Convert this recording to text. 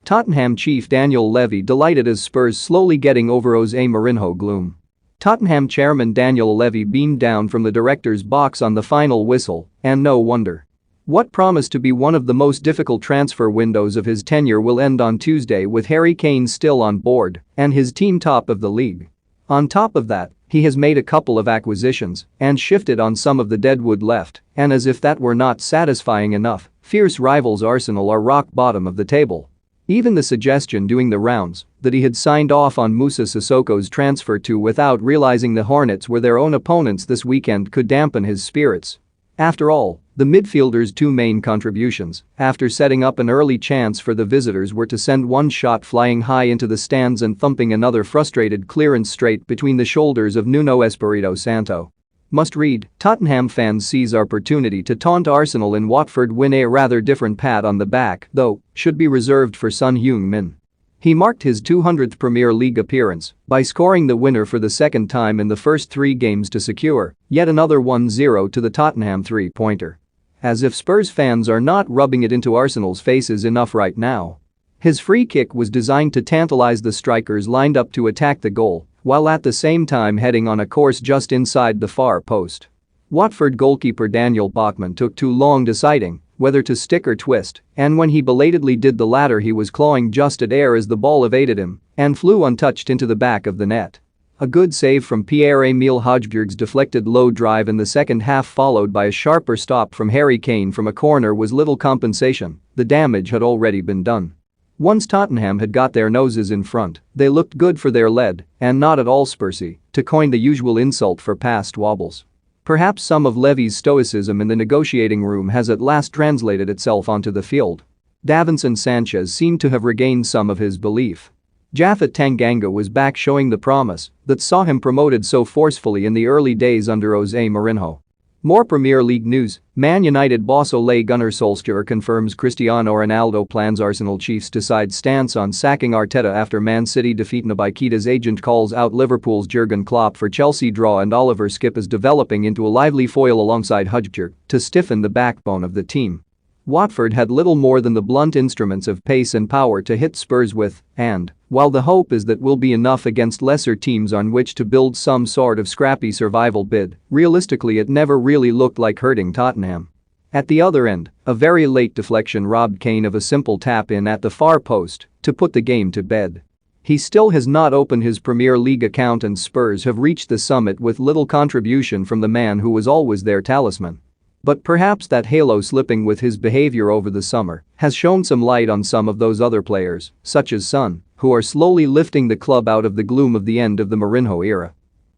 Tottenham chief Daniel Levy delighted as Spurs slowly getting over Jose Mourinho gloom. Tottenham chairman Daniel Levy beamed down from the director's box on the final whistle, and no wonder. What promised to be one of the most difficult transfer windows of his tenure will end on Tuesday with Harry Kane still on board and his team top of the league. On top of that, he has made a couple of acquisitions and shifted on some of the deadwood left, and as if that were not satisfying enough, fierce rivals Arsenal are rock bottom of the table. Even the suggestion doing the rounds that he had signed off on Moussa Sissoko's transfer too without realizing the Hornets were their own opponents this weekend could dampen his spirits. After all, the midfielder's two main contributions, after setting up an early chance for the visitors, were to send one shot flying high into the stands and thumping another frustrated clearance straight between the shoulders of Nuno Espirito Santo. Must read, Tottenham fans seize opportunity to taunt Arsenal in Watford win. A rather different pat on the back, though, should be reserved for Son Heung-min. He marked his 200th Premier League appearance by scoring the winner for the second time in the first 3 games to secure yet another 1-0 to the Tottenham three-pointer. As if Spurs fans are not rubbing it into Arsenal's faces enough right now. His free kick was designed to tantalize the strikers lined up to attack the goal, while at the same time heading on a course just inside the far post. Watford goalkeeper Daniel Bachmann took too long deciding whether to stick or twist, and when he belatedly did the latter he was clawing just at air as the ball evaded him and flew untouched into the back of the net. A good save from Pierre-Emile Højbjerg's deflected low drive in the second half followed by a sharper stop from Harry Kane from a corner was little compensation. The damage had already been done. Once Tottenham had got their noses in front, they looked good for their lead and not at all Spursy, to coin the usual insult for past wobbles. Perhaps some of Levy's stoicism in the negotiating room has at last translated itself onto the field. Davinson Sanchez seemed to have regained some of his belief. Japhet Tanganga was back showing the promise that saw him promoted so forcefully in the early days under Jose Mourinho. More Premier League news, Man United boss Ole Gunnar Solskjaer confirms Cristiano Ronaldo plans. Arsenal chiefs decide stance on sacking Arteta after Man City defeat. Naby Keita's agent calls out Liverpool's Jurgen Klopp for Chelsea draw, and Oliver Skip is developing into a lively foil alongside Højbjerg to stiffen the backbone of the team. Watford had little more than the blunt instruments of pace and power to hit Spurs with, and, while the hope is that will be enough against lesser teams on which to build some sort of scrappy survival bid, realistically it never really looked like hurting Tottenham. At the other end, a very late deflection robbed Kane of a simple tap-in at the far post to put the game to bed. He still has not opened his Premier League account, and Spurs have reached the summit with little contribution from the man who was always their talisman. But perhaps that halo slipping with his behavior over the summer has shone some light on some of those other players, such as Son, who are slowly lifting the club out of the gloom of the end of the Mourinho era.